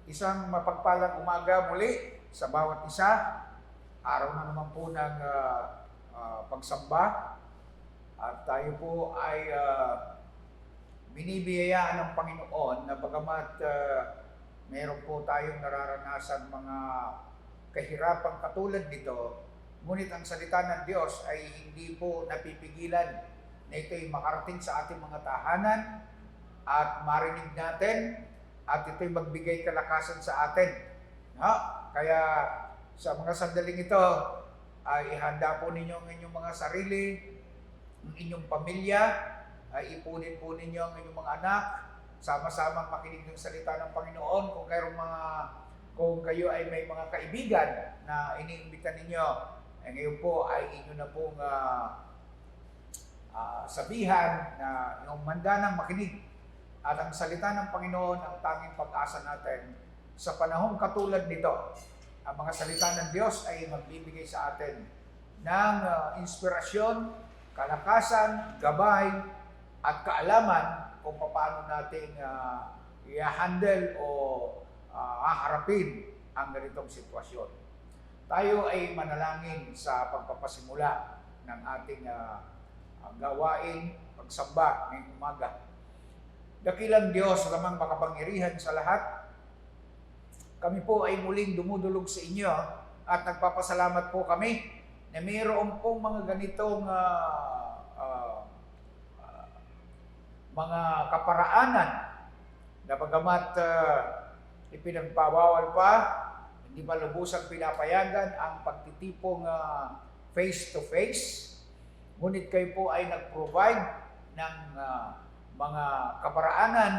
Isang mapagpalang umaga muli sa bawat isa. Araw na naman po ng pagsamba. At tayo po ay binibiyayaan ng Panginoon na bagamat meron po tayong nararanasan mga kahirapang katulad nito, ngunit ang salita ng Diyos ay hindi po napipigilan na ito'y makarating sa ating mga tahanan at marinig natin at ito'y magbigay kalakasan sa atin. Kaya sa mga sandaling ito ay ihanda po ninyo ang inyong mga sarili, ang inyong pamilya, ay ipunin po ninyo ang inyong mga anak, sama-sama makinig ng salita ng Panginoon. Kung kayo ay may mga kaibigan na iniimbita ninyo, ngayon po ay inyo na pong sabihan na yung mandanang makinig. At ang salita ng Panginoon ang tanging pag-asa natin sa panahong katulad nito. Ang mga salita ng Diyos ay magbibigay sa atin ng inspirasyon, kalakasan, gabay, at kaalaman kung paano natin i-handle o haharapin ang ganitong sitwasyon. Tayo ay manalangin sa pagpapasimula ng ating gawain, pagsamba ngayong umaga. Dakilang Diyos, lamang makapangyarihan sa lahat, kami po ay muling dumudulog sa inyo at nagpapasalamat po kami na mayroon pong mga ganitong mga kaparaanan na bagamat ipinagbabawal pa, hindi pa lubusang pinapayagan ang pagtitipong face-to-face, ngunit kayo po ay nag-provide ng mga kaparaanan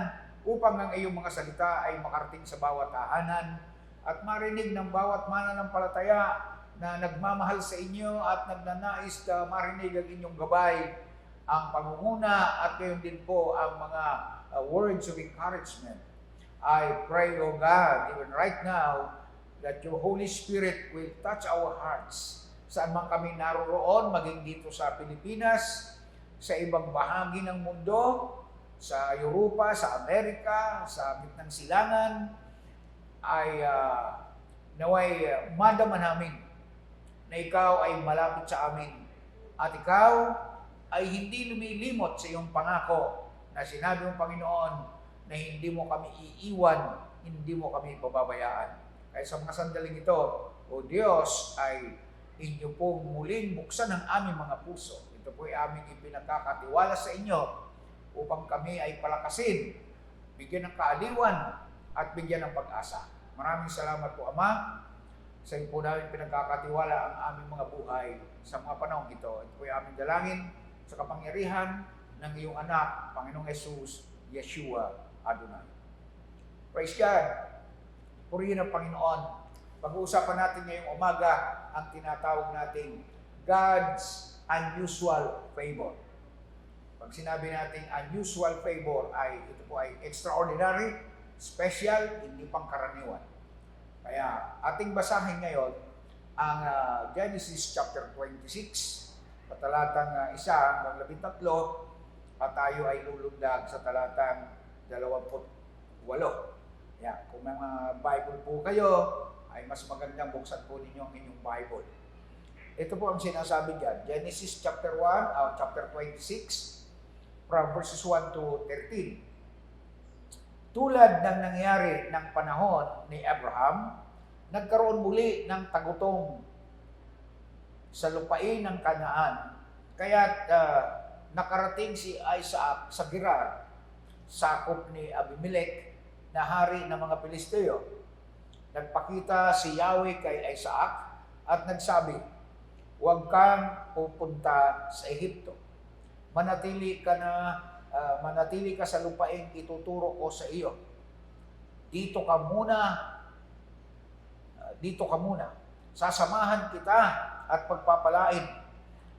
upang ang iyong mga salita ay makarating sa bawat tahanan at marinig ng bawat mananampalataya na nagmamahal sa inyo at nagnanais na marinig ang inyong gabay, ang pangunguna at gayon din po ang mga words of encouragement. I pray, O God, even right now, that your Holy Spirit will touch our hearts. Saan man kami naroroon, maging dito sa Pilipinas, sa ibang bahagi ng mundo, sa Europa, sa Amerika, sa gitnang silangan, ay naway madama namin na ikaw ay malapit sa amin at ikaw ay hindi lumilimot sa iyong pangako na sinabi ng Panginoon na hindi mo kami iiwan, hindi mo kami pababayaan. Kaya sa mga sandaling ito, O Diyos, ay inyo pong muling buksan ang aming mga puso. Ito po ay aming ipinagkakatiwala sa inyo upang kami ay palakasin, bigyan ng kaaliwan, at bigyan ng pag-asa. Maraming salamat po, Ama, sa iyo po namin pinagkakatiwala ang aming mga buhay sa mga panahon ito. Ito po ay aming dalangin sa kapangyarihan ng iyong anak, Panginoong Jesus, Yeshua Adonai. Praise God! Purihin ang Panginoon. Pag-uusapan natin ngayong umaga ang tinatawag nating God's unusual favor. Pag sinabi natin unusual favor ay ito po ay extraordinary, special, hindi pangkaraniwan. Kaya ating basahin ngayon ang Genesis chapter 26, talatang 1 hanggang 13, at tayo ay lulundag sa talatang 28. Kung may mga Bible po kayo, ay mas magandang buksan po ninyo ang inyong Bible. Ito po ang sinasabi diyan, Genesis chapter 26, from verses 1 to 13. Tulad ng nangyari ng panahon ni Abraham, nagkaroon muli ng tagutong sa lupain ng Kanaan. Kaya't nakarating si Isaac sa Gerar, sakop ni Abimelech na hari ng mga Pilisteo. Nagpakita si Yahweh kay Isaac at nagsabi, "Huwag kang pupunta sa Ehipto. Manatili ka sa lupain ituturo ko sa iyo. Dito ka muna. Sasamahan kita at pagpapalain.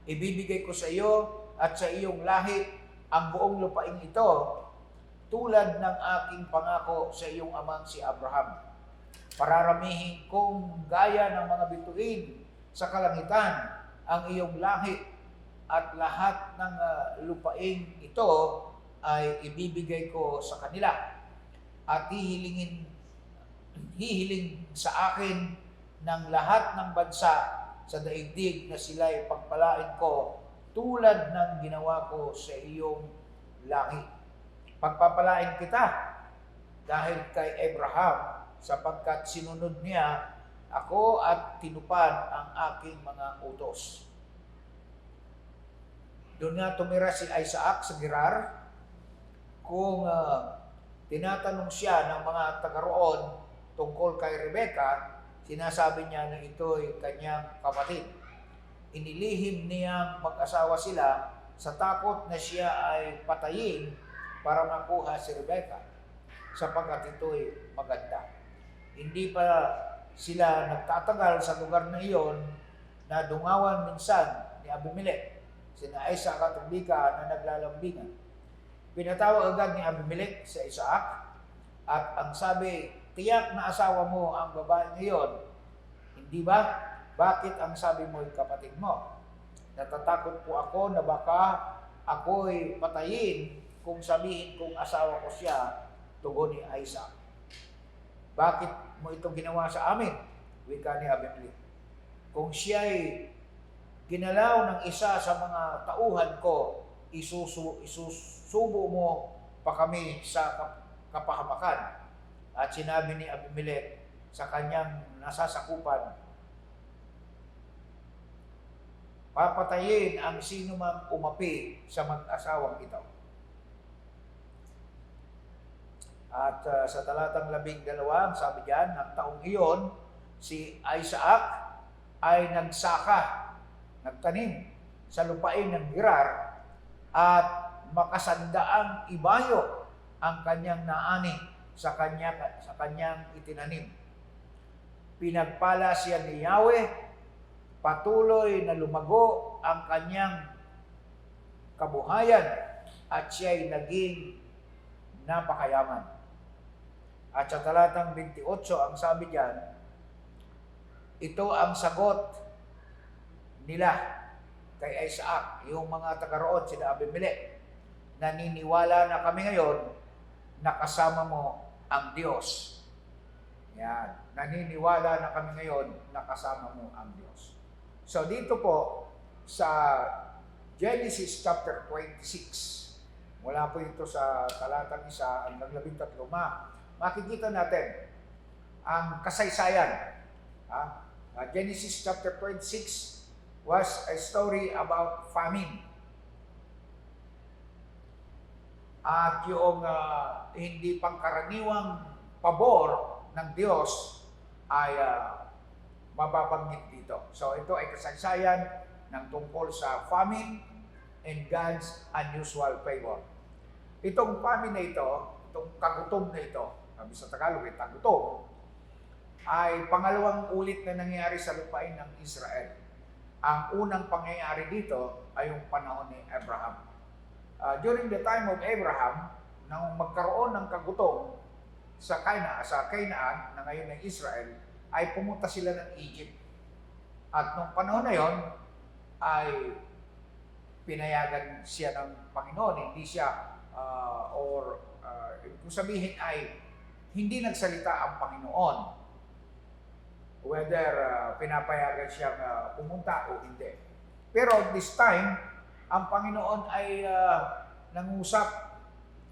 Ibibigay ko sa iyo at sa iyong lahi ang buong lupain ito, tulad ng aking pangako sa iyong amang si Abraham. Pararamihin kong gaya ng mga bituin sa kalangitan ang iyong lahi, at lahat ng lupain ito ay ibibigay ko sa kanila, at hihilingin hihiling sa akin ng lahat ng bansa sa daigdig na sila'y pagpalain ko tulad ng ginawa ko sa iyong lahi. Pagpapalain kita dahil kay Abraham sapagkat sinunod niya ako at tinupad ang aking mga utos. Doon nga tumira si Isaac sa Gerar. Kung tinatanong siya ng mga taga roon tungkol kay Rebecca, sinasabi niya na ito'y kanyang kapatid. Inilihim niyang mag-asawa sila sa takot na siya ay patayin para makuha si Rebecca sapagkat ito'y maganda. Hindi pa sila nagtatagal sa lugar na iyon na dungawan minsan ni Abimelech sina Isaac at Rebecca na naglalambingan. Pinatawag agad ni Abimelech sa Isaac at ang sabi, tiyak na asawa mo ang babae ngayon. Hindi ba? Bakit ang sabi mo'y kapatid mo? Natatakot po ako na baka ako'y patayin kung sabihin kong asawa ko siya, tugon ni Isaac. Bakit mo ito ginawa sa amin? Wika ni Abimelech. Kung siya'y ginalaw ng isa sa mga tauhan ko, isusubo mo pa kami sa kapahamakan. At sinabi ni Abimelech sa kanyang nasasakupan, papatayin ang sino mang umapi sa mag-asawang ito. At sa talatang 12, sabi diyan, ng taong iyon, si Isaac ay nagsaka, nagtanim sa lupain ng Gerar at makasandaang ibayo ang kanyang naani sa kanyang itinanim. Pinagpala siya ni Yahweh, patuloy na lumago ang kanyang kabuhayan at siya'y naging napakayaman. At sa talatang 28, ang sabi diyan, ito ang sagot nila kay Isaac, yung mga taga-roon, sila Abimelech. Naniniwala na kami ngayon na kasama mo ang Diyos. Yan. Naniniwala na kami ngayon na kasama mo ang Diyos. So dito po sa Genesis chapter 26, mula po ito sa talatang 1 hanggang 13, makikita natin ang kasaysayan. Genesis chapter 26 was a story about famine. At yung hindi pangkaraniwang pabor ng Diyos ay mababanggit dito. So ito ay kasaysayan ng tungkol sa famine and God's unusual favor. Itong famine na ito, itong kagutom na ito, sabi sa Tagalog ay tagutom, ay pangalawang ulit na nangyayari sa lupain ng Israel. Ang unang pangyayari dito ay yung panahon ni Abraham. During the time of Abraham, nang magkaroon ng kagutom sa Canaan, na ngayon ng Israel, ay pumunta sila ng Egypt. At nung panahon na yon, ay pinayagan siya ng Panginoon. Hindi siya, kung sabihin ay, hindi nagsalita ang Panginoon. Whether pinapayagan siyang pumunta o hindi. Pero this time, ang Panginoon ay nangusap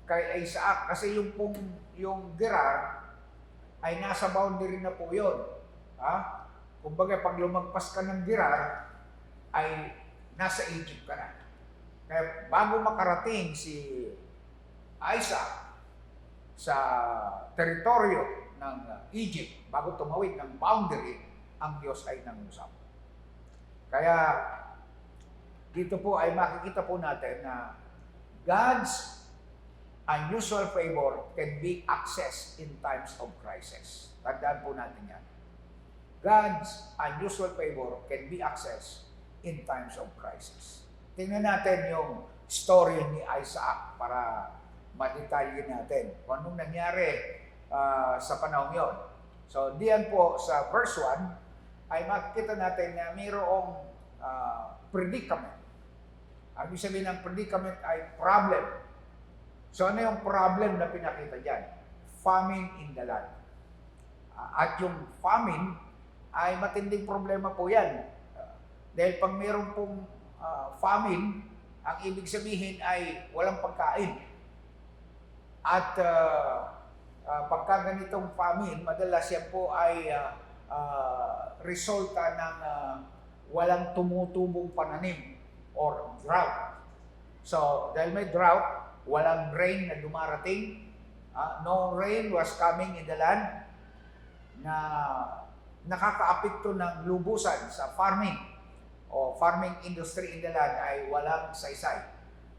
kay Isaac kasi yung Gerar ay nasa boundary na po yun. Kumbaga pag lumagpas ka ng Gerar ay nasa Egypt ka na. Kaya bago makarating si Isaac sa teritoryo ng Egypt, bago tumawid ng boundary, ang Diyos ay nangusap. Kaya dito po ay makikita po natin na God's unusual favor can be accessed in times of crisis. Tandaan po natin yan. God's unusual favor can be accessed in times of crisis. Tingnan natin yung story ni Isaac para madetalyin natin kung anong nangyari sa panahon yon. So, diyan po sa verse 1 ay makikita natin na mayroong predicament. Ang ibig sabihin ng predicament ay problem. So, ano yung problem na pinakita dyan? Famine in the land. At yung famine ay matinding problema po yan. Dahil pag mayroon pong famine, ang ibig sabihin ay walang pagkain. At pagka ganitong famine, madalas yan po ay resulta ng walang tumutubong pananim or drought. So, dahil may drought, walang rain na dumarating. No rain was coming in the land na nakakaapekto ng lubusan sa farming o farming industry in the land ay walang saysay.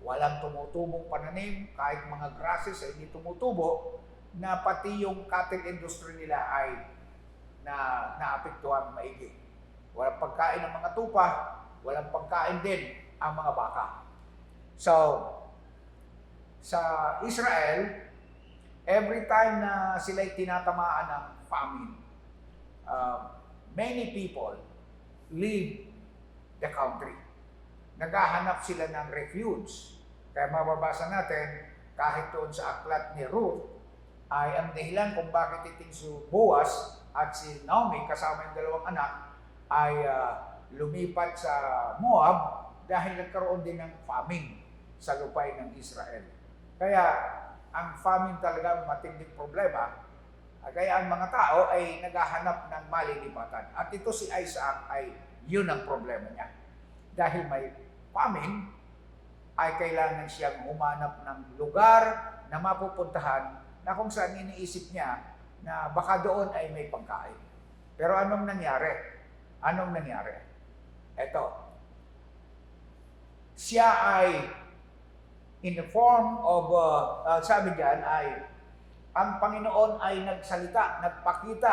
Walang tumutubong pananim, kahit mga grasses ay hindi tumutubo, na pati yung cattle industry nila ay naapektuhan maigi. Walang pagkain ng mga tupa, walang pagkain din ang mga baka. So, sa Israel, every time na sila'y tinatamaan ng famine, many people leave the country. Naghahanap sila ng refuge. Kaya mababasa natin, kahit doon sa aklat ni Ruth, ay ang dahilan kung bakit iting si Boaz at si Naomi, kasama yung dalawang anak, ay lumipat sa Moab dahil nagkaroon din ng famine sa lupain ng Israel. Kaya ang famine talaga matinding problema. Kaya ang mga tao ay naghahanap ng malilipatan. At ito si Isaac ay yun ang problema niya. Dahil may famine, ay kailangan siyang humanap ng lugar na mapupuntahan na kung saan iniisip niya na baka doon ay may pagkain. Pero anong nangyari? Anong nangyari? Ito. Siya ay in the form of, sabi diyan ay, ang Panginoon ay nagsalita, nagpakita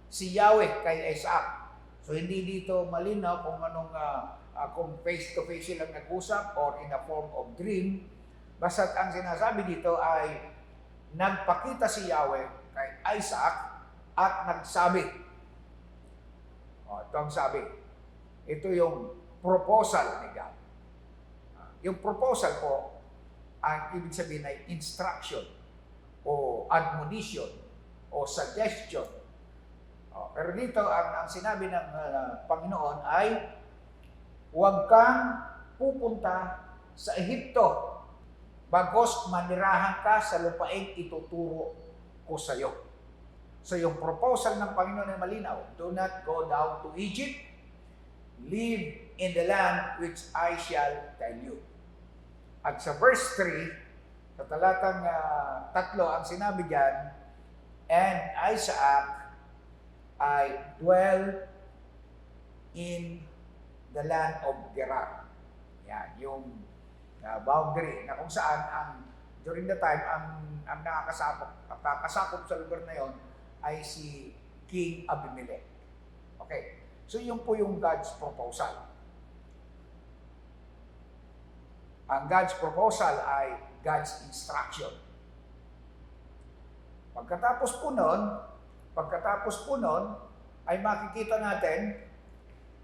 si Yahweh kay Isaac. So hindi dito malinaw kung anong, kung face-to-face silang nag-usap or in a form of dream. Basta't ang sinasabi dito ay nagpakita si Yahweh kay Isaac at nagsabi. Ito ang sabi. Ito yung proposal ni God. Yung proposal po, ang ibig sabihin ay instruction o admonition o suggestion. Pero dito, ang sinabi ng Panginoon ay huwag kang pupunta sa Ehipto bagos manirahan ka sa lupaing ituturo ko sa iyo. So yung proposal ng Panginoon ay malinaw. Do not go down to Egypt. Live in the land which I shall tell you. At sa verse 3, sa talatang 3, ang sinabi diyan, and Isaac I dwell in the land of Gerar. Yan, yung boundary na kung saan during the time ang nakakasakop sa lugar na yon ay si King Abimelech. Okay. So yun po yung God's proposal. Ang God's proposal ay God's instruction. Pagkatapos po nun, ay makikita natin,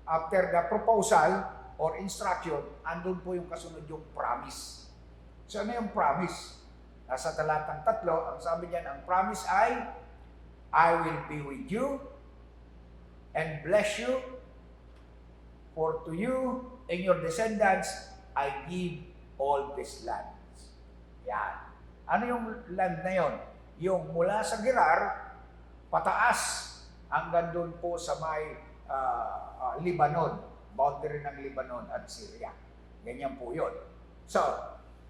after the proposal or instruction, andun po yung kasunod yung promise. So ano yung promise? Nasa talatang 3, ang sabi niyan, ang promise ay, I will be with you and bless you, for to you and your descendants, I give all these lands. Yan. Ano yung land na yon? Yung mula sa Gerar, pataas, hanggang doon po sa may Lebanon, boundary ng Lebanon at Syria. Ganyan po yun. So,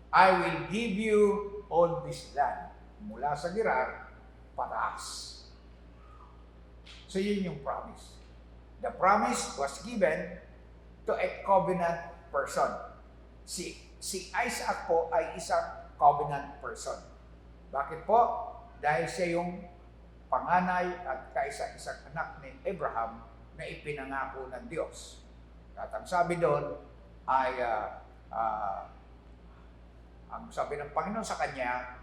I will give you all this land. Mula sa Gerar, pataas. So, yun yung promise. The promise was given to a covenant person. Si Isaac po ay isang covenant person. Bakit po? Dahil siya yung panganay at kaisa-isang anak ni Abraham na ipinangako ng Diyos. At ang sabi doon ay, ang sabi ng Panginoon sa kanya,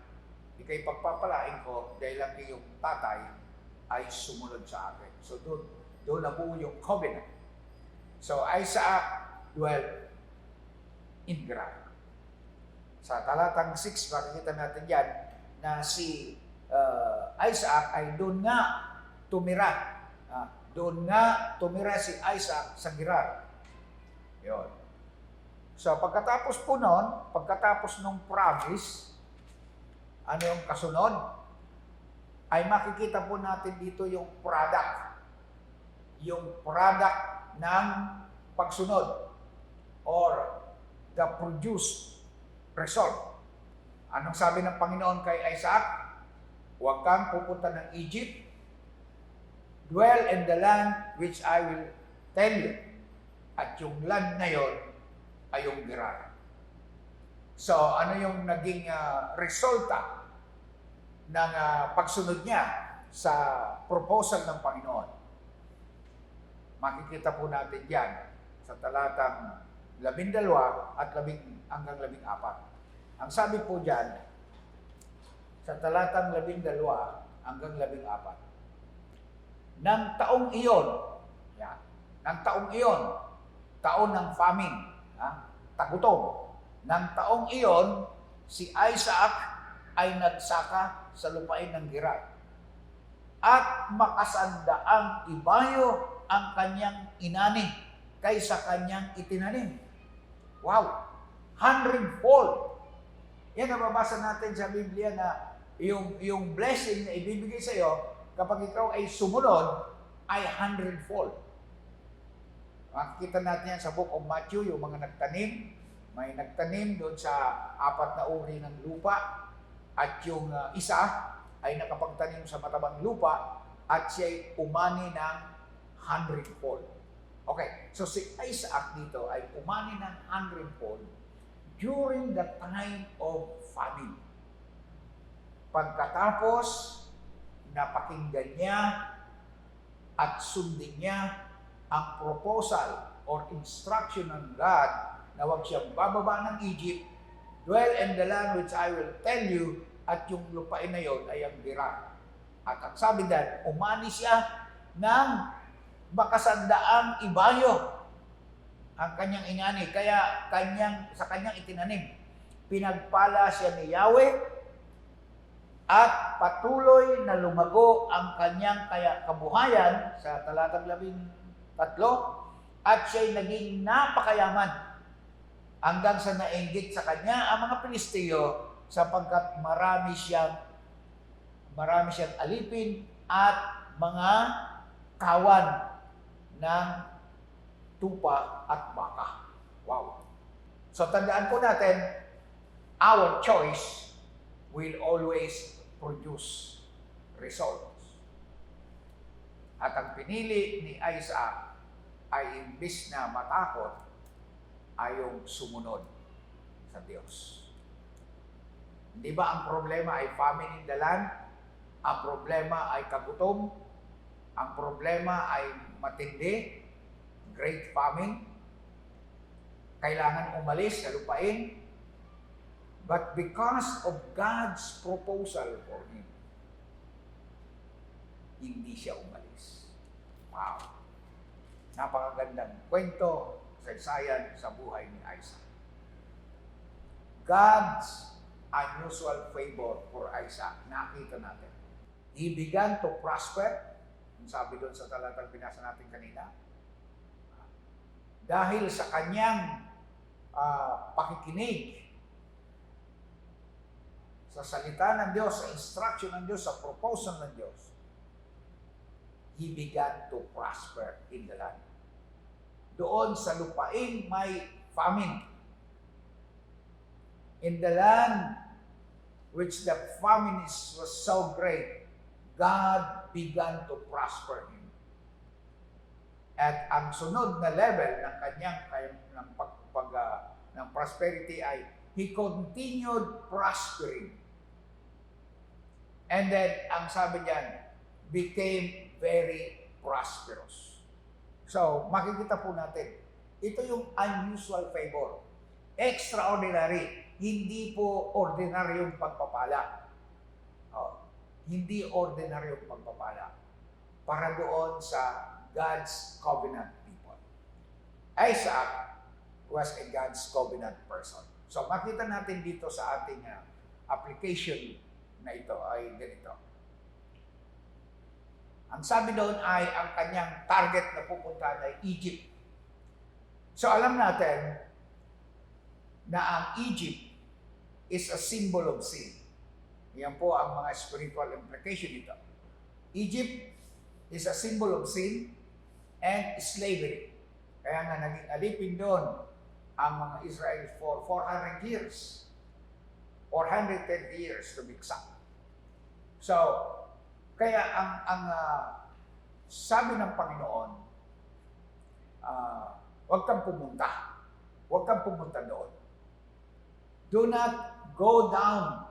ikay pagpapalain ko dahil ang iyong tatay ay sumunod sa akin. So doon nabuo yung covenant. So Isaac dwelt in Gerar. Sa talatang 6, makikita natin yan na si Isaac ay doon nga tumira. Doon nga tumira si Isaac sa Gerar. Yun. So pagkatapos po nun, pagkatapos nung promise, ano yung kasunod? Ay makikita po natin dito yung product. Yung product ng pagsunod or the produced result. Anong sabi ng Panginoon kay Isaac? Huwag kang pupunta ng Egypt. Dwell in the land which I will tell you. At yung land na yon ay yung Gerar. So, ano yung naging resulta ng pagsunod niya sa proposal ng Panginoon? Makikita po natin yan sa talatang 12 at hanggang 14. Ang sabi po dyan, sa talatang 12 hanggang 14, ng taong iyon, yan, ng taong iyon, taon ng famine, tagutom, ng taong iyon, si Isaac ay nagsaka sa lupain ng Gerar. At makasandaang ibayo ang kanyang inani kaysa kanyang itinanim. Wow! 100-fold. Yan nababasa natin sa Biblia na yung blessing na ibibigay sa iyo kapag ikaw ay sumunod ay 100-fold. Makikita natin yan sa Book of Matthew, yung mga nagtanim. May nagtanim doon sa 4 na uri ng lupa at yung isa ay nakapagtanim sa matabang lupa at siya'y umani ng 100-fold. Okay, so si Isaac dito ay umani ng 100-fold during the time of famine. Pagkatapos, napakinggan niya at sundin niya ang proposal or instruction ng God na huwag siyang bababa ng Egypt, dwell in the land which I will tell you, at yung lupain na yon ay ang Gerar. At ang sabi dahil, umani siya ng makasandaang ibayo ang kanyang inani, kaya sa kanyang itinanim. Pinagpala siya ni Yahweh at patuloy na lumago ang kanyang kabuhayan sa talatang 13, at siya'y naging napakayaman hanggang sa nainggit sa kanya ang mga Pilisteo sapagkat marami siyang alipin at mga kawan ng tupa at baka. Wow! So tandaan po natin, our choice will always produce results. At ang pinili ni Isaac ay imbis na matakot, ay yung sumunod sa Diyos. Di ba ang problema ay famine in the land? Ang problema ay kagutom? Ang problema ay matindi, great famine? Kailangan umalis sa lupain? But because of God's proposal for him, hindi siya umalis. Wow! Napakagandang kwento, saysayan sa buhay ni Isaac. God's unusual favor for Isaac, nakita natin. He began to prosper, sabi doon sa talatang binasa natin kanina, dahil sa kanyang pakikinig sa salita ng Diyos, sa instruction ng Diyos, sa proposal ng Diyos, he began to prosper in the land. Doon sa lupain may famine. In the land which the famine was so great, God began to prosper him. At ang sunod na level ng kanyang ng prosperity ay he continued prospering. And then, ang sabi niyan, became very prosperous. So, makikita po natin, ito yung unusual favor. Extraordinary. Hindi po ordinaryong pagpapala. Hindi ordinaryong pagpapala. Para doon sa God's covenant people. Isaac was a God's covenant person. So, makita natin dito sa ating application na ito ay ganito. Ang sabi doon ay ang kanyang target na pupuntahan ay Egypt. So alam natin na ang Egypt is a symbol of sin. Yan po ang mga spiritual implication nito. Egypt is a symbol of sin and slavery. Kaya nga naging alipin doon ang mga Israel for 400 years. 410 years to be exact. So, kaya ang sabi ng Panginoon, huwag kang pumunta. Huwag kang pumunta doon. Do not go down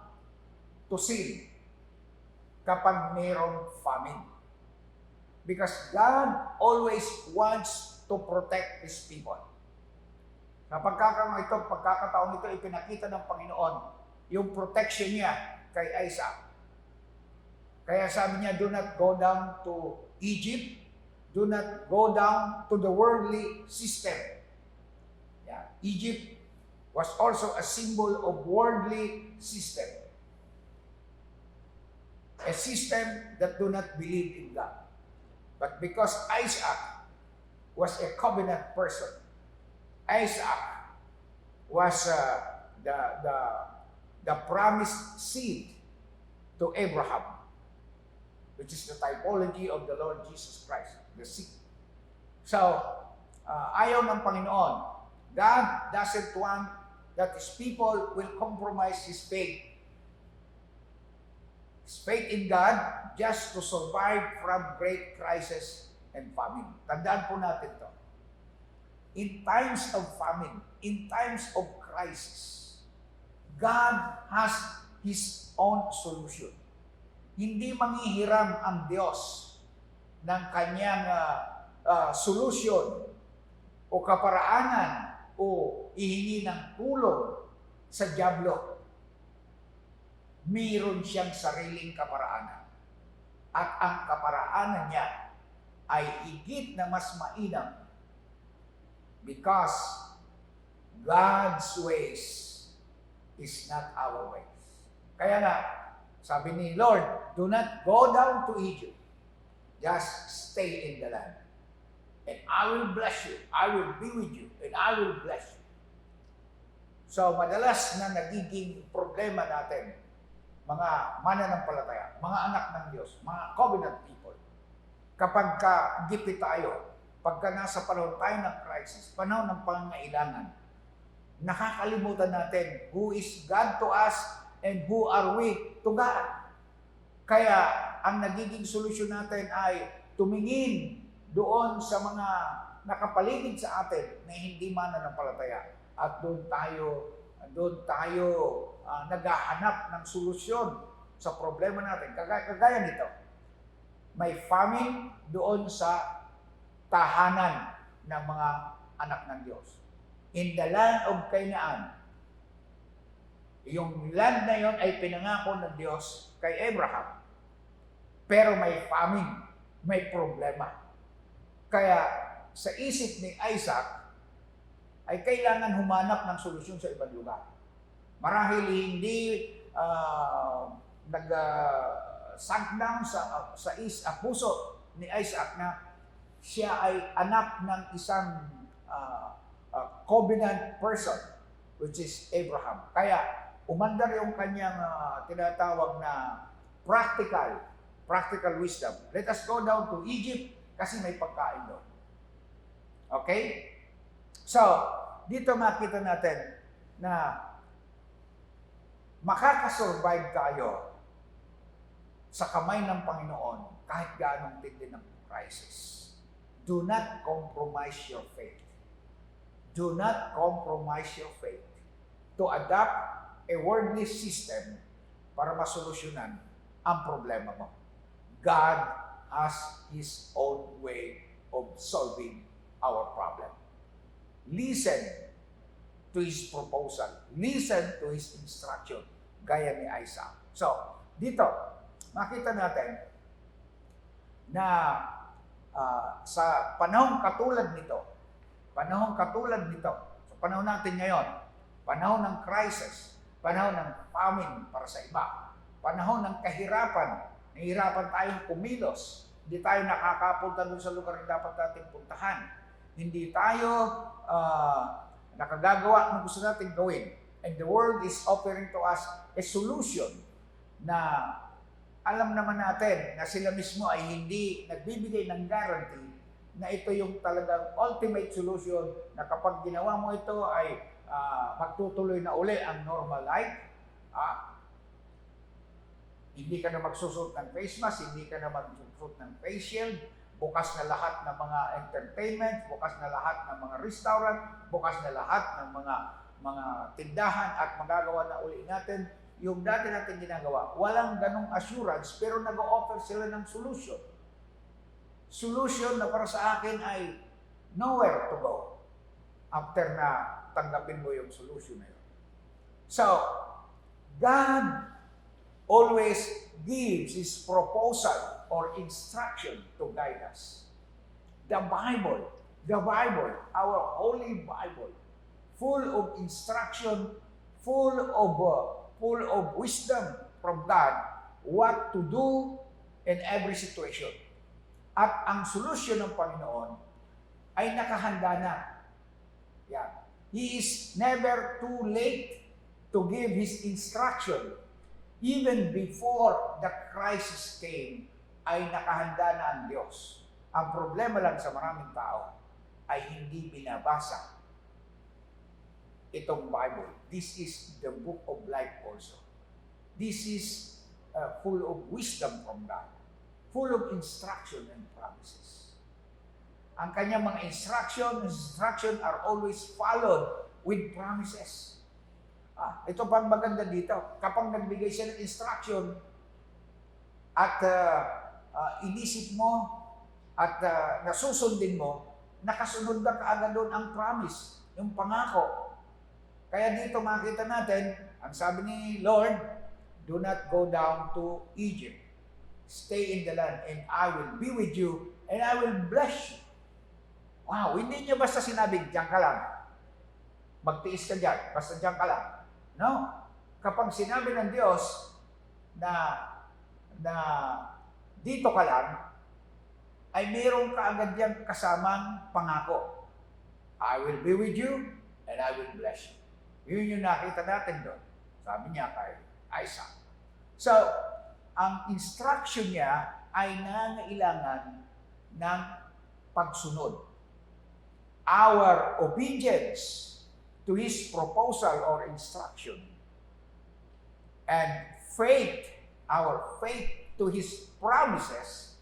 to sin kapag mayroong famine. Because God always wants to protect His people. Sa pagkakataon ito, ipinakita ng Panginoon yung protection niya kay Isaac. Kaya sabi niya, do not go down to Egypt. Do not go down to the worldly system. Yeah. Egypt was also a symbol of worldly system. A system that do not believe in God. But because Isaac was a covenant person, Isaac was the promised seed to Abraham, which is the typology of the Lord Jesus Christ, the seed. So, ayaw ng Panginoon. God doesn't want that His people will compromise His faith. His faith in God just to survive from great crisis and famine. Tandaan po natin to. In times of famine, in times of crisis, God has His own solution. Hindi manghihiram ang Diyos ng kanyang solusyon o kaparaanan o ihingi ng tulong sa dyablo. Mayroon siyang sariling kaparaanan. At ang kaparaanan niya ay higit na mas mainam because God's ways is not our ways. Kaya nga, sabi ni Lord, do not go down to Egypt. Just stay in the land. And I will bless you. I will be with you. And I will bless you. So, madalas na nagiging problema natin, mga mananampalataya, mga anak ng Diyos, mga covenant people, kapag gipit tayo, pagka nasa panahon tayo ng crisis, panahon ng pangangailangan, nakakalimutan natin who is God to us and who are we to God. Kaya ang nagiging solusyon natin ay tumingin doon sa mga nakapaligid sa atin na hindi mananampalataya at doon tayo naghahanap ng solusyon sa problema natin. Kagaya nito, may famine doon sa tahanan ng mga anak ng Diyos. In the land of Canaan, yung land na yon ay pinangako ng Diyos kay Abraham. Pero may famine, may problema. Kaya sa isip ni Isaac, ay kailangan humanap ng solusyon sa ibang lugar. Marahil hindi nag-sankdang sa puso ni Isaac na siya ay anak ng isang covenant person, which is Abraham. Kaya umandar yung kanyang tinatawag na practical wisdom. Let us go down to Egypt kasi may pagkain doon. Okay? So, dito makita natin na makakasurvive tayo sa kamay ng Panginoon kahit gaanong tindi ng crisis. Do not compromise your faith. Do not compromise your faith to adopt a worldly system para masolusyonan ang problema mo. God has His own way of solving our problem. Listen to His proposal. Listen to His instruction, gaya ni Isaac. So, dito, makita natin na sa panahon katulad nito, sa panahon natin ngayon, panahon ng crisis, panahon ng famine para sa iba, panahon ng kahirapan, nahihirapan tayong kumilos, Hindi tayo nakakapunta doon sa lugar na dapat natin puntahan. Hindi tayo nakagagawa ng gusto natin gawin. And the world is offering to us a solution na alam naman natin na sila mismo ay hindi nagbibigay ng guarantee na ito yung talagang ultimate solution na kapag ginawa mo ito ay magtutuloy na uli ang normal life. Hindi ka na magsusuot ng face mask, hindi ka na magsusuot ng face shield, bukas na lahat ng mga entertainment, bukas na lahat ng mga restaurant, bukas na lahat ng mga tindahan at magagawa na uli natin yung dati natin ginagawa. Walang ganong assurance pero nag-o-offer sila ng solution. Solution na para sa akin ay nowhere to go after na tanggapin mo yung solution na yun. So, God always gives His proposal or instruction to guide us. The Bible, our Holy Bible, full of instruction, full of wisdom from God, what to do in every situation. At ang solusyon ng Panginoon ay nakahanda na. Yeah. He is never too late to give His instruction. Even before the crisis came, ay nakahanda na ang Diyos. Ang problema lang sa maraming tao ay hindi binabasa itong Bible. This is the book of life also. This is full of wisdom from God, full of instruction and promises. Ang kanyang mga instruction are always followed with promises. Ito pang maganda dito. Kapag nagbigay siya ng instruction at inisip mo at nasusundin mo, nakasunod na kaagad doon ang promise, yung pangako. Kaya dito makita natin, ang sabi ni Lord, do not go down to Egypt. Stay in the land and I will be with you and I will bless you. Wow, hindi niya basta sinabing, diyan ka lang. Magtiis ka dyan, basta diyan ka lang. No? Kapag sinabi ng Diyos na dito ka lang, ay mayroon ka agad diyang kasamang pangako. I will be with you and I will bless you. Yun yung nakita natin doon. Sabi niya kay Isaac. So, ang instruction niya ay nangailangan ng pagsunod. Our obedience to His proposal or instruction and faith, our faith to His promises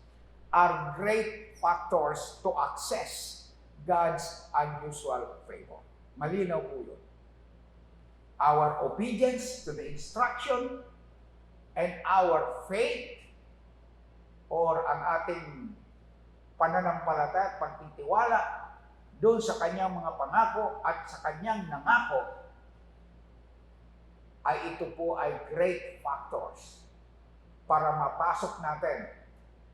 are great factors to access God's unusual favor. Malinaw po yun. Our obedience to the instruction and our faith or ang ating pananampalataya at pagtitiwala doon sa kanyang mga pangako at sa kanyang nangako ay ito po ay great factors para mapasok natin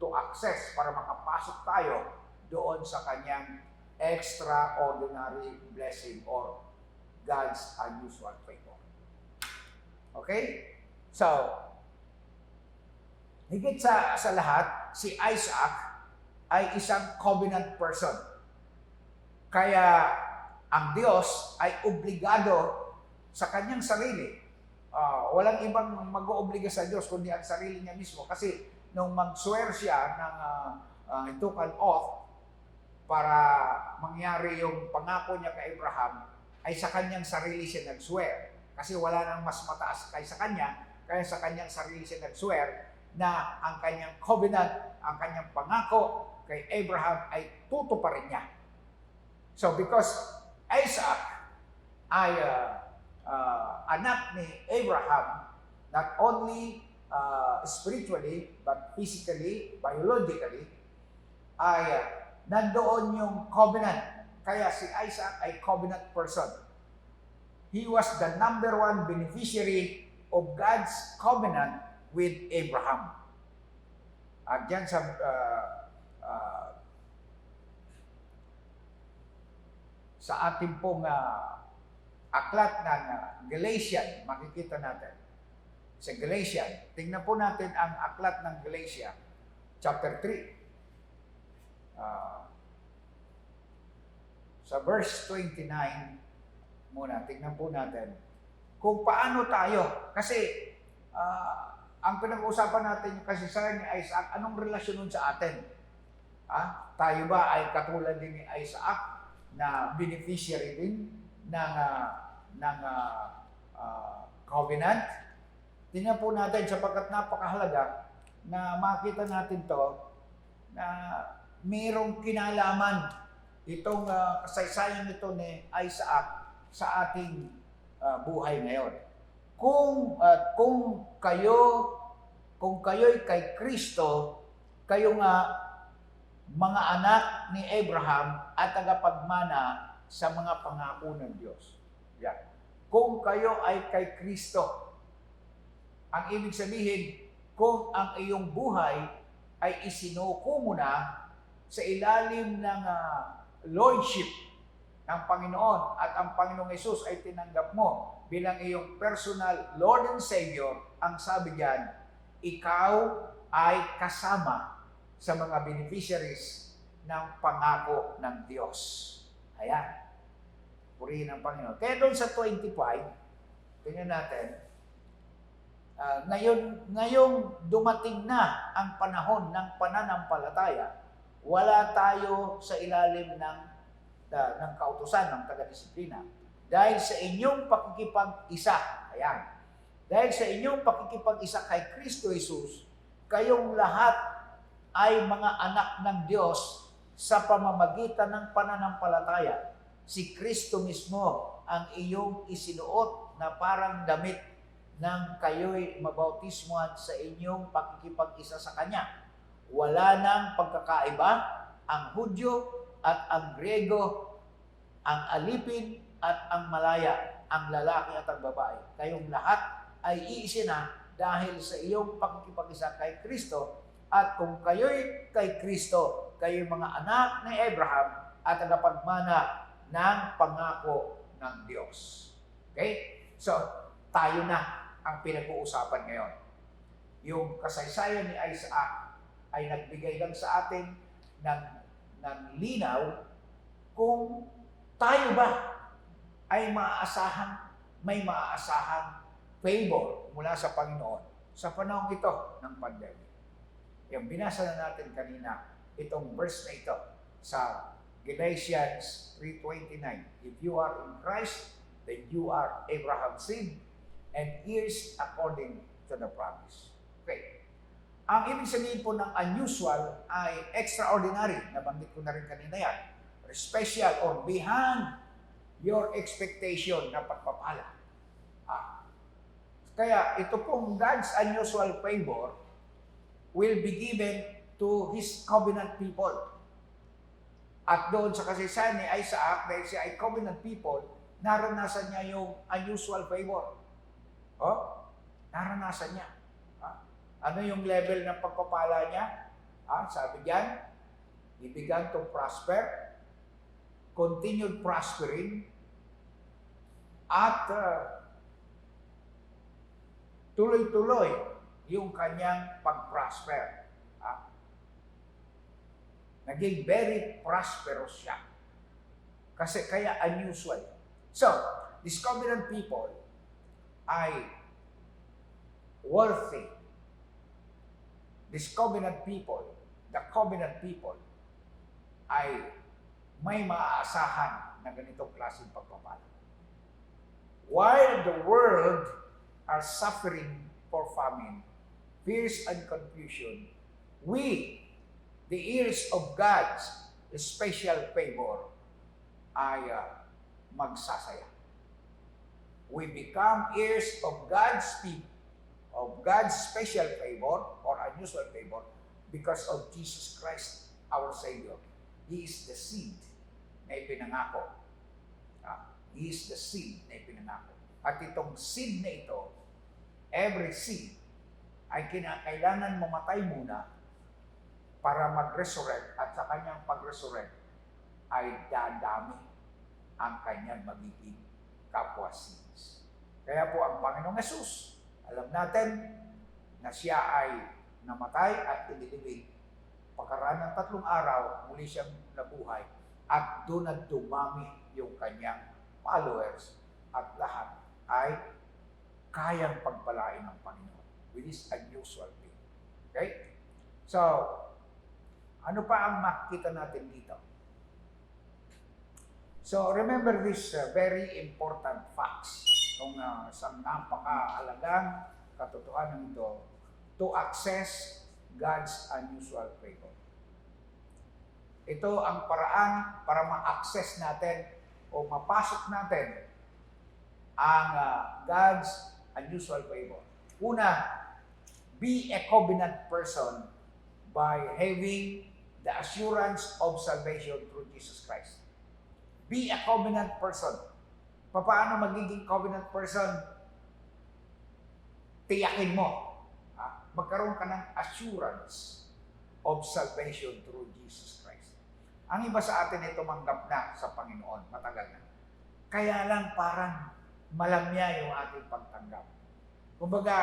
to access, para makapasok tayo doon sa kanyang extraordinary blessing or God's unusual favor. Okay? So, higit sa lahat, si Isaac ay isang covenant person. Kaya ang Diyos ay obligado sa kanyang sarili. Walang ibang mag-oobliga sa Diyos kundi ang sarili niya mismo. Kasi nung mag-swear siya ng took an oath para mangyari yung pangako niya kay Abraham, ay sa kanyang sarili siya nag-swear. Kasi wala nang mas mataas kaysa kanya, kaya sa kanyang sarili siya nag-swear na ang kanyang covenant, ang kanyang pangako kay Abraham ay tutuparin niya. So because Isaac ay anak ni Abraham, not only spiritually, but physically, biologically, ay nandoon yung covenant. Kaya si Isaac ay covenant person. He was the number one beneficiary of God's covenant with Abraham. At dyan sa ating pong aklat ng Galatian, makikita natin. Sa Galatian, tingnan po natin ang aklat ng Galatia, chapter 3. Ah, sa verse 29 muna, tingnan po natin kung paano tayo. Kasi ang pinag-uusapan natin yung kasaysayan ni Isaac, anong relasyon nun sa atin? Tayo ba ay katulad din ni Isaac na beneficiary din ng covenant? Tingnan po natin sapagkat napakahalaga na makita natin to na mayroong kinalaman itong kasaysayan nito ni Isaac sa ating buhay ngayon. Kung kayo'y kay Kristo, kayo nga mga anak ni Abraham at tagapagmana sa mga pangako ng Diyos. Yan. Kung kayo ay kay Kristo, ang ibig sabihin, kung ang iyong buhay ay isinuko mo na sa ilalim ng Lordship ng Panginoon at ang Panginoong Hesus ay tinanggap mo bilang iyong personal Lord and Savior, ang sabi diyan, ikaw ay kasama sa mga beneficiaries ng pangako ng Diyos. Ayan. Purihin ang Panginoon. Kaya doon sa 25, tingnan natin, ngayong dumating na ang panahon ng pananampalataya, wala tayo sa ilalim ng kautusan ng taga-disiplina. Dahil sa inyong pakikipag-isa, ayan, dahil sa inyong pakikipag-isa kay Kristo Jesus, kayong lahat ay mga anak ng Diyos sa pamamagitan ng pananampalataya. Si Kristo mismo ang iyong isinuot na parang damit nang kayo'y mabautismuhan sa inyong pakikipag-isa sa Kanya. Wala nang pagkakaiba ang Hudyo at ang Grego, ang alipin at ang malaya, ang lalaki at ang babae. Kayong lahat ay iisa na dahil sa iyong pakikipag-isa kay Kristo. At kung kayo'y kay Kristo, kayo'y mga anak ni Abraham at tagapagmana ng pangako ng Diyos. Okay? So, tayo na ang pinag-uusapan ngayon. Yung kasaysayan ni Isaac ay nagbigay lang sa atin ng linaw kung tayo ba ay may maaasahang favor mula sa Panginoon sa panahon ito ng pandemic. Yung binasa na natin kanina, itong verse na ito sa Galatians 3:29. If you are in Christ, then you are Abraham's seed and heirs according to the promise. Okay. Ang ibig sabihin po ng unusual ay extraordinary. Nabanggit ko na rin kanina yan. Special or beyond your expectation na pagpapala. Kaya ito pong God's unusual favor will be given to His covenant people. At doon sa kasaysayan ni Isaac, dahil siya ay covenant people, naranasan niya yung unusual favor. Naranasan niya. Ano yung level ng pagpapala niya? Sabi diyan, he began to prosper, continued prospering, at tuloy-tuloy yung kanyang pag-prosper. Naging very prosperous siya. Kasi kaya unusual. So, this covenant people ay worthy. This covenant people, the covenant people, ay may maaasahan na ganitong klaseng pagpapala. While the world are suffering for famine, fears, and confusion, we, the heirs of God's special favor, ay magsasaya. We become heirs of God's special favor or unusual favor because of Jesus Christ, our Savior. He is the seed na ipinangako. He is the seed na ipinangako. At itong seed na ito, every seed, ay kailangan mamatay muna para mag-resurrect at sa kanyang pag-resurrect ay dadami ang kanyang magiging kapwa seeds. Kaya po ang Panginoong Hesus, alam natin na siya ay namatay at inilibing Pagkaraan ng 3 araw, muli siyang nabuhay at doon na dumami yung kanyang followers at lahat ay kayang pagpalain ng Panginoon, which is unusual thing. Okay? So, ano pa ang makikita natin dito? So, remember this very important facts kung isang napakahalagang katotohanan ito to access God's unusual favor. Ito ang paraan para ma-access natin o mapasok natin ang God's unusual favor. Una, be a covenant person by having the assurance of salvation through Jesus Christ. Be a covenant person. Paano magiging covenant person? Tiyakin mo. Magkaroon ka ng assurance of salvation through Jesus Christ. Ang iba sa atin ay tumanggap na sa Panginoon, matagal na. Kaya lang parang malamya yung ating pagtanggap. Kumbaga,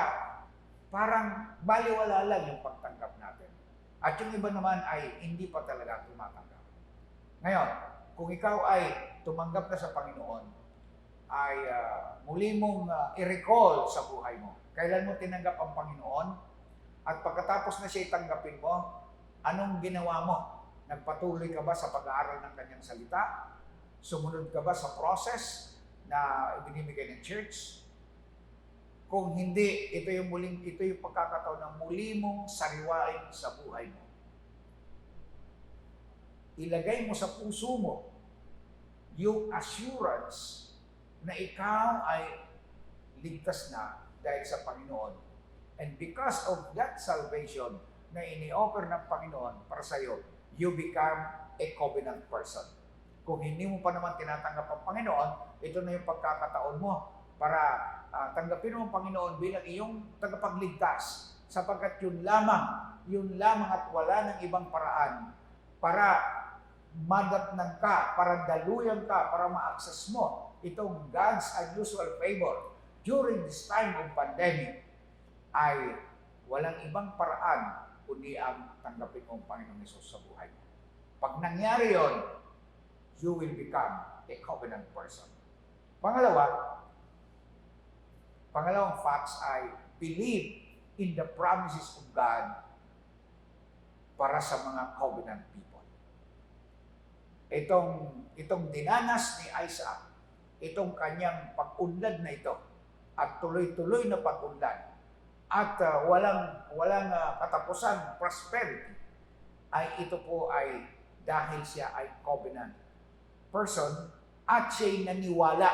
parang baliwala lang yung pagtanggap natin. At yung iba naman ay hindi pa talaga tumatanggap. Ngayon, kung ikaw ay tumanggap na sa Panginoon, ay muli mong i-recall sa buhay mo. Kailan mo tinanggap ang Panginoon? At pagkatapos na siya itanggapin mo, anong ginawa mo? Nagpatuloy ka ba sa pag-aaral ng kanyang salita? Sumunod ka ba sa process na ibinibigay ng church? Kung hindi, ito yung pagkakataon na muli mong sariwain sa buhay mo. Ilagay mo sa puso mo yung assurance na ikaw ay ligtas na dahil sa Panginoon. And because of that salvation na ini-offer ng Panginoon para sa iyo, you become a covenant person. Kung hindi mo pa naman tinatanggap ang Panginoon, ito na yung pagkakataon mo para tanggapin mo ang Panginoon bilang iyong tagapagligtas, sapagkat yun lamang at wala ng ibang paraan para madatnan ka, para daluyan ka, para ma-access mo itong God's unusual favor during this time of pandemic, ay walang ibang paraan kundi ang tanggapin mo ang Panginoong Hesus sa buhay mo. Pag nangyari yon, you will become a covenant person. Pangalawang facts ay believe in the promises of God para sa mga covenant people. Itong dinanas ni Isaac, itong kanyang pag-unlad na ito, at tuloy-tuloy na pag-unlad, at walang katapusan, prosperity, ay ito po ay dahil siya ay covenant person at siya'y naniwala.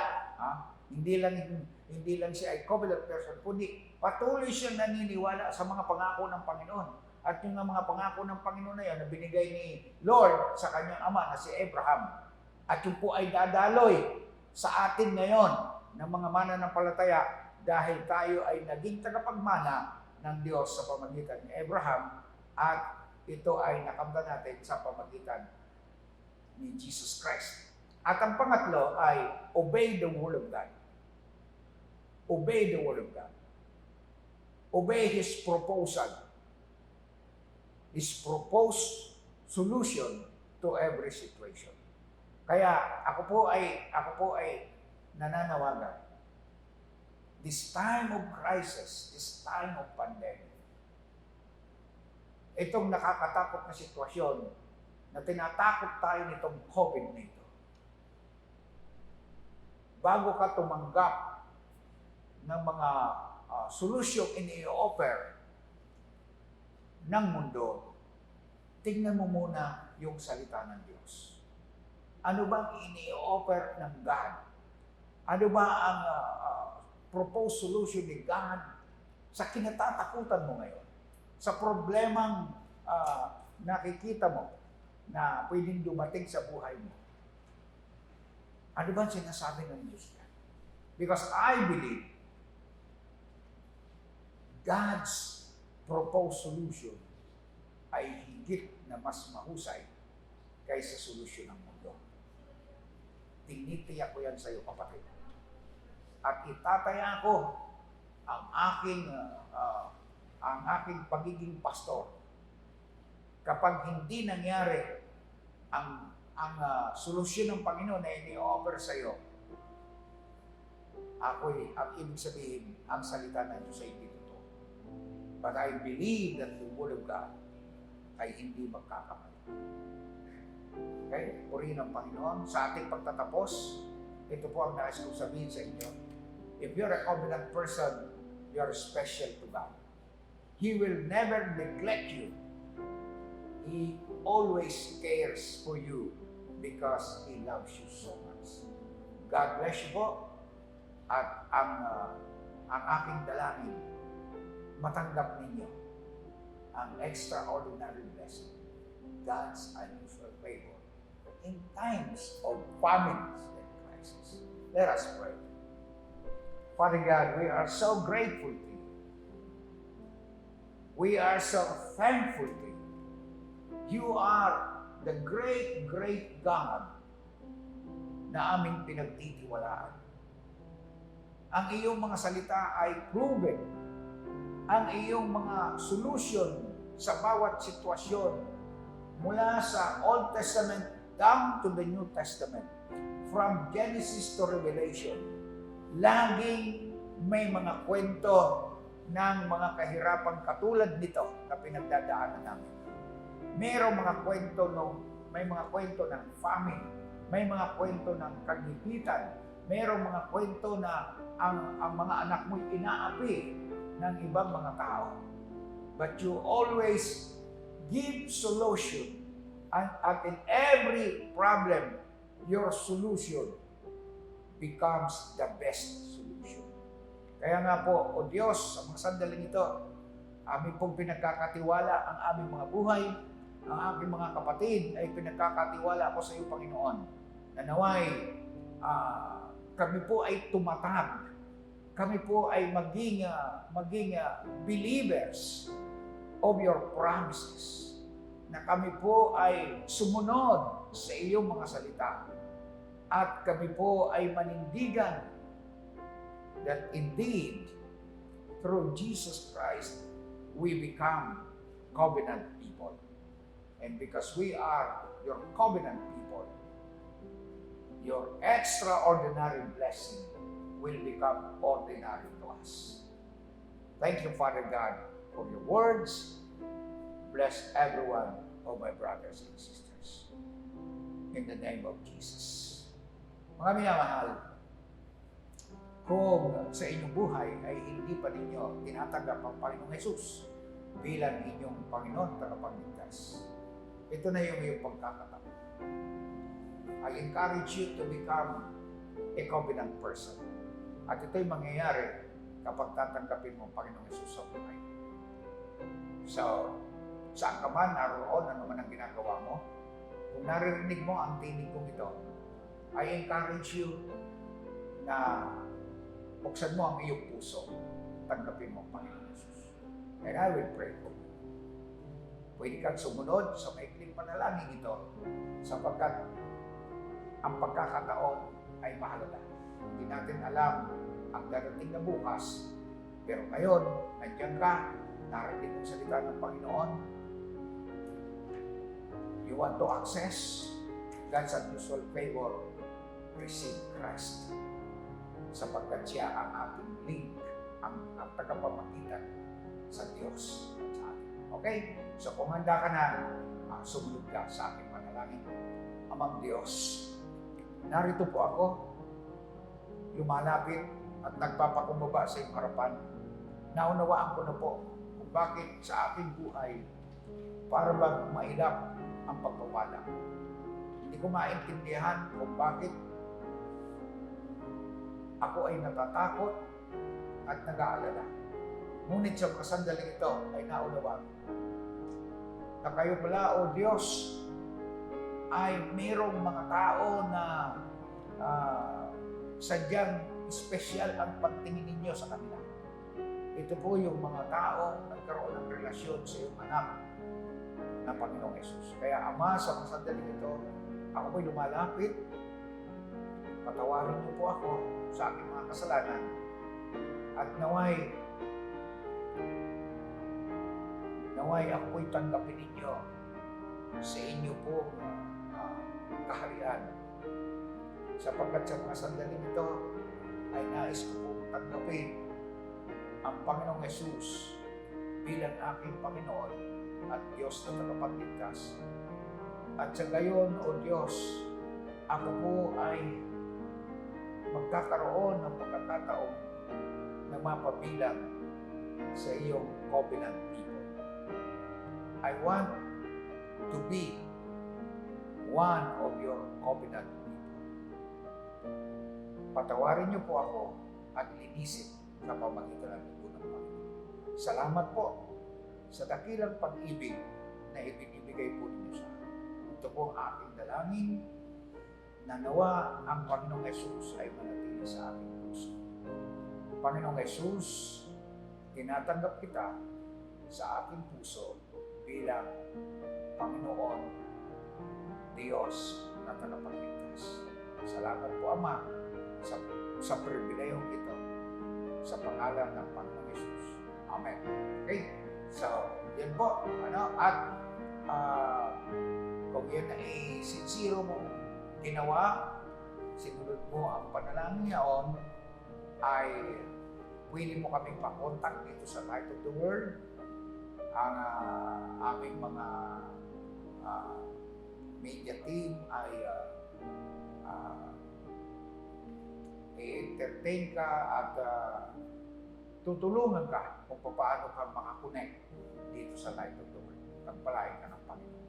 Hindi lang siya ay covenant person, kundi patuloy siyang naniniwala sa mga pangako ng Panginoon. At yung mga pangako ng Panginoon na yan na binigay ni Lord sa kanyang ama na si Abraham. At yung po ay dadaloy sa atin ngayon ng mga mananampalataya dahil tayo ay naging tagapagmana ng Diyos sa pamagitan ni Abraham, at ito ay nakamtan natin sa pamagitan ni Jesus Christ. At ang pangatlo ay obey the Word of God. Obey the Word of God. Obey His proposal. His proposed solution to every situation. Kaya ako po ay nananawagan. This time of crisis, this time of pandemic, itong nakakatakot na sitwasyon na tinatakot tayo nitong COVID na ito, bago ka tumanggap ng mga solusyong ini-offer ng mundo, tingnan mo muna yung salita ng Diyos. Ano bang ini-offer ng God? Ano ba ang proposed solution ni God sa kinatatakutan mo ngayon? Sa problemang nakikita mo na pwedeng dumating sa buhay mo. Ano ba sinasabi ng Diyos yan? Because I believe God's proposed solution ay higit na mas mahusay kaysa solusyon ng mundo. Tinitiyak ko yan sa iyo, kapatid. At itataya ko ang aking pagiging pastor kapag hindi nangyari ang solusyon ng Panginoon na ini-offer sa iyo, ang ibig sabihin, ang salita ng Diyos ay hindi totoo. But I believe that the Word of God ay hindi magkakamali. Okay? Purihin ng Panginoon. Sa ating pagtatapos, ito po ang nais kong sabihin sa inyo. If you're a covenant person, you're special to God. He will never neglect you. He always cares for you because He loves you so much. God bless you po. At ang aking dalangin, matanggap ninyo ang extraordinary blessing, God's unusual favor in times of famines and crisis. Let us pray. Father God, we are so grateful to you. We are so thankful to you. You are the great, great God na aming pinagtitiwalaan. Ang iyong mga salita ay proven. Ang iyong mga solution sa bawat sitwasyon mula sa Old Testament down to the New Testament, from Genesis to Revelation, laging may mga kwento ng mga kahirapan katulad nito na pinagdadaanan namin. May mga kwento ng famine, may mga kwento ng kagipitan, mayroong mga kwento na ang mga anak mo'y inaapi ng ibang mga tao. But you always give solution. And in every problem, your solution becomes the best solution. Kaya nga po, O Diyos, sa mga sandaling ito, amin pong pinagkakatiwala ang aming mga buhay, ang aking mga kapatid ay pinagkakatiwala ko sa iyo, Panginoon, na naway kami po ay tumatag. Kami po ay maging believers of your promises. Na kami po ay sumunod sa iyong mga salita. At kami po ay manindigan that indeed, through Jesus Christ, we become covenant people. And because we are your covenant people, your extraordinary blessing will become ordinary to us. Thank you, Father God, for your words. Bless every one of my brothers and sisters. In the name of Jesus. Mga minamahal, kung sa inyong buhay ay hindi pa ninyo tinatanggap ang Panginoong Jesus bilang inyong Panginoon at tagapagligtas, ito na yung iyong pagkakataon. I encourage you to become a covenant person. At ito'y mangyayari kapag tatanggapin mo ang Panginoong Jesus sa buhay. So, saan ka man, naroon, ano man ang ginagawa mo, kung naririnig mo ang tinig kong ito, I encourage you na buksan mo ang iyong puso, tanggapin mo ang Panginoong Jesus. And I will pray for you. Pwede kang sumunod sa maikling panalangin ito sapagkat ang pagkakataon ay mahalaga. Hindi natin alam ang darating na bukas, pero ngayon, nandiyan ka, narinig ang salita ng Panginoon. You want to access God's unusual favor, receive Christ. Sapagkat siya ang ating link, ang tagapamagitan sa Diyos at sa atin. Okay? So kung handa ka na, sumunod ka sa aking panalangin. Amang Diyos, narito po ako, lumalapit at nagpapakumbaba sa iyong harapan. Naunawaan ko na po kung bakit sa aking buhay para bang mailap ang pagpapala. Hindi ko maintindihan kung bakit ako ay natatakot at nag-aalala. Ngunit sa mga sandaling ito ay naunawaan na kayo pala, O Diyos, ay mayroong mga tao na sadyang espesyal ang pagtingin ninyo sa kanila. Ito po yung mga tao nagkaroon ng relasyon sa iyong anak na Panginoong Jesus. Kaya Ama, sa mga sandaling ito, ako po'y lumalapit. Patawarin niyo po ako sa aking mga kasalanan at naway ako po'y tanggapin ninyo sa inyo pong kaharian. Sapagkat sa mga sandaling ito ay nais ko pong tanggapin ang Panginoong Hesus bilang aking Panginoon at Diyos na tagapagligtas. At sa gayon, O Diyos, ako po ay magkakaroon ng pagkakataon na mapabilang sa iyong covenant people. I want to be one of your covenant people. Patawarin niyo po ako at linisin sa pamagitan ng dugo ng Panginoon. Salamat po sa dakilang pag-ibig na ibinibigay po ninyo sa akin. Ito po ang aking dalangin na nawa ang Panginoong Hesus ay manatili sa aking puso. Panginoong Hesus, tinatanggap kita sa aking puso bilang Panginoon, Diyos na tagapagligtas. Salamat po, Ama, sa pribilehong ito, sa pangalan ng Panginoong Hesus. Amen. Okay? So, yan po. At kung yan ay sincere mong ginawa, sinunod mo ang panalangin yaon, ay pwede mo kaming makontak dito sa Light of the World. Ang aming mga media team ay i-entertain ka at tutulungan ka kung paano ka makakonect dito sa Light of the World. Pagpalain ka ng Panginoon.